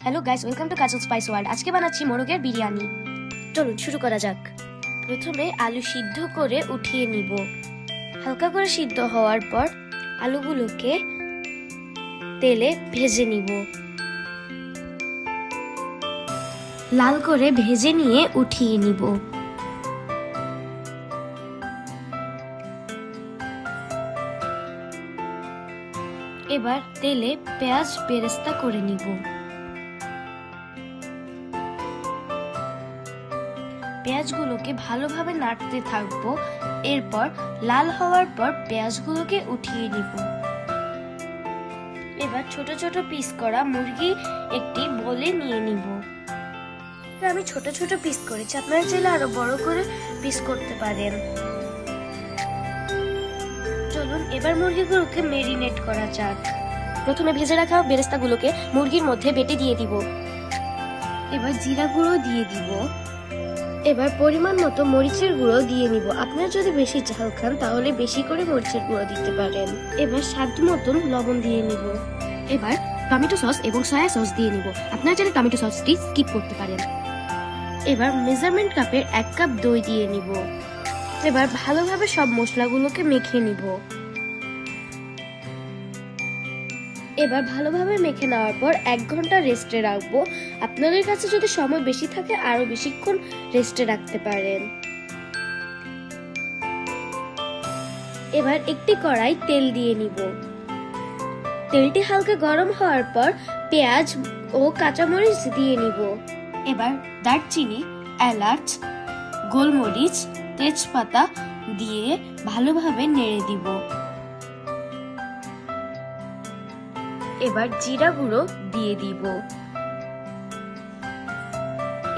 Hello guys, welcome to Kajal spice world. আজকে বানাচ্ছি মোরগের বিরিয়ানি। চলুন শুরু করা যাক। প্রথমে আলু সিদ্ধ করে উঠিয়ে নিব। হালকা করে সিদ্ধ হওয়ার পর আলুগুলোকে তেলে ভেজে নিব। লাল করে ভেজে নিয়ে উঠিয়ে নিব। এবার তেলে পেঁয়াজ বেরেস্তা করে নিব। পেঁয়াজগুলোকে ভালোভাবে নাড়তে থাকবো। এরপর লাল হওয়ার পর পেঁয়াজগুলোকে উঠিয়ে নিব। এবার ছোট ছোট পিস করা মুরগি একটি বলে নিয়ে নিব। আমি ছোট ছোট পিস করেছি, আপনারা চাইলে আরো বড় করে পিস করতে পারেন। চলুন এবার মুরগিগুলোকে মেরিনেট করা যাক। প্রথমে ভেজে রাখা বেরেস্তাগুলোকে মুরগির মধ্যে বেটে দিয়ে দিব। এবার জিরা গুঁড়ো দিয়ে দিব। এবার পরিমাণ মতো মরিচের গুঁড়ো দিয়ে নিব। আপনারা যদি বেশি ঝাল খান তাহলে বেশি করে মরিচের গুঁড়ো দিতে পারেন। এবার স্বাদ মতন লবণ দিয়ে নিব। এবার টমেটো সস এবং সয়া সস দিয়ে নিব। আপনারা চাইলে টমেটো সসটি স্কিপ করতে পারেন। এবার মেজারমেন্ট কাপে 1 কাপ দই দিয়ে নিব। এবার ভালোভাবে সব মশলাগুলোকে মেখে নিব। এবার ভালোভাবে মেখে নেওয়ার পর 1 ঘন্টা রেস্টে রাখবো। আপনাদের কাছে যদি সময় বেশি থাকে আরো বেশিক্ষণ রেস্টে রাখতে পারেন। এবার একটি কড়াই তেল দিয়ে নিব। তেলটি হালকা গরম হওয়ার পর পেঁয়াজ ও কাঁচামরিচ দিয়ে নিব। এবার দারচিনি, এলাচ, গোলমরিচ, তেজপাতা দিয়ে ভালোভাবে নেড়ে দিব। এবার জিরা গুঁড়ো দিয়ে দিব।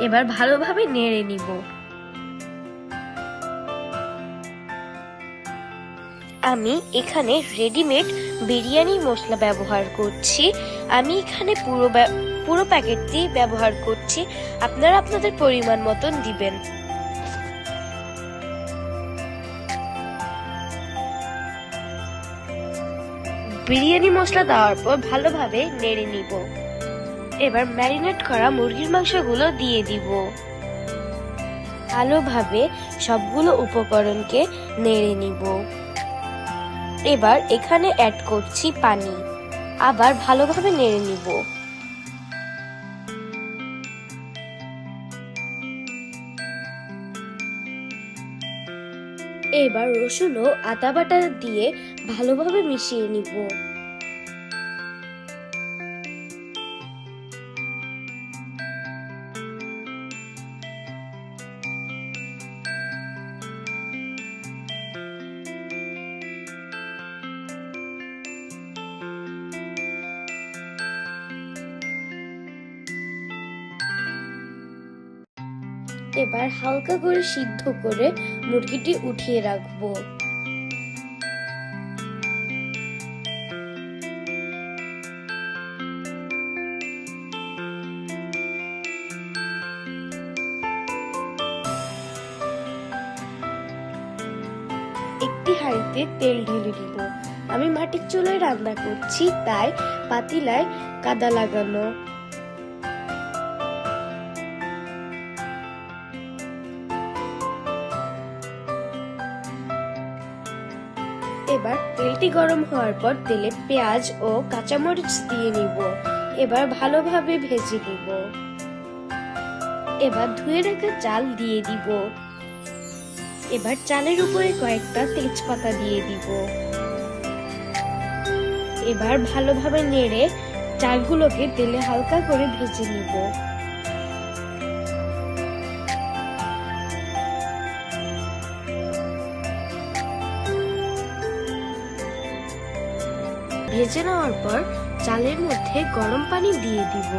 এবার ভালোভাবে নেড়ে নিব। আমি এখানে রেডিমেড বিরিয়ানি মশলা ব্যবহার করছি। আমি এখানে পুরো প্যাকেটটি ব্যবহার করছি। আপনারা আপনাদের পরিমাণ মতন দিবেন। বিরিয়ানি মশলা দেওয়ার পর ভালোভাবে নেড়ে নিব। এবার ম্যারিনেট করা মুরগির মাংসগুলো দিয়ে দিব। ভালোভাবে সবগুলো উপকরণকে নেড়ে নিব। এবার এখানে অ্যাড করছি পানি। আবার ভালোভাবে নেড়ে নিব। এবার রসুন ও আদা বাটা দিয়ে ভালোভাবে মিশিয়ে নিব। এবার হালকা করে সিদ্ধ করে মুরগিটি উঠিয়ে রাখবো। একটি হাঁড়িতে তেল ঢেলে দিব। আমি মাটির চুলায় রান্না করছি, তাই পাতিলায় কাদা লাগানো। এবার তেলটি গরম হওয়ার পর তেলে পেঁয়াজ ও কাঁচামরিচ দিয়ে নিব। এবার ভালোভাবে ভেজে নিব। এবার ধুয়ে রাখা চাল দিয়ে দিব। এবার চালের উপরে কয়েকটা তেজপাতা দিয়ে দিব। এবার ভালোভাবে নেড়ে চালগুলোকে তেলে হালকা করে ভেজে নিব। ভেজে নেওয়ার পর চালের মধ্যে গরম পানি দিয়ে দিব।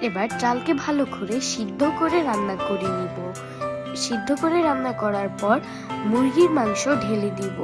এবার চালকে ভালো করে সিদ্ধ করে রান্না করে নিব। সিদ্ধ করে রান্না করার পর মুরগির মাংস ঢেলে দিব।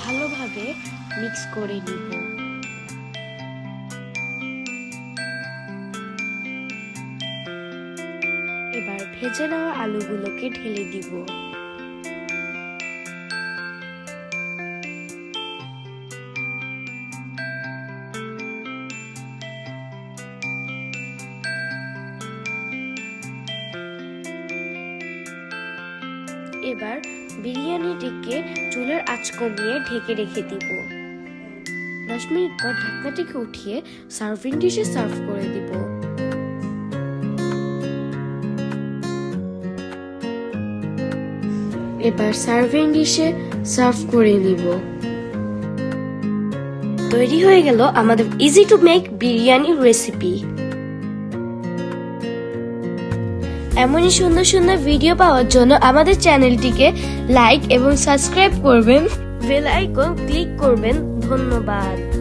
ভালোভাবে মিক্স করে নিব। এবার ভেজে নেওয়া আলুগুলোকে ঢেলে দিব। এবার বিরিয়ানিটিকে চুলার আঁচ কমিয়ে ঢেকে রেখে দিব। 10 মিনিট পর ঢাকনাটিকে উঠিয়ে সার্ভিং ডিশে সার্ভ করে দিব। এবার সার্ভিং ডিশে সার্ভ করে নিব। তৈরি হয়ে গেল আমাদের easy to make biryani recipe. এমনই সুন্দর সুন্দর ভিডিও পাওয়ার জন্য আমাদের চ্যানেলটিকে লাইক এবং সাবস্ক্রাইব করবেন, বেল আইকন ক্লিক করবেন। ধন্যবাদ।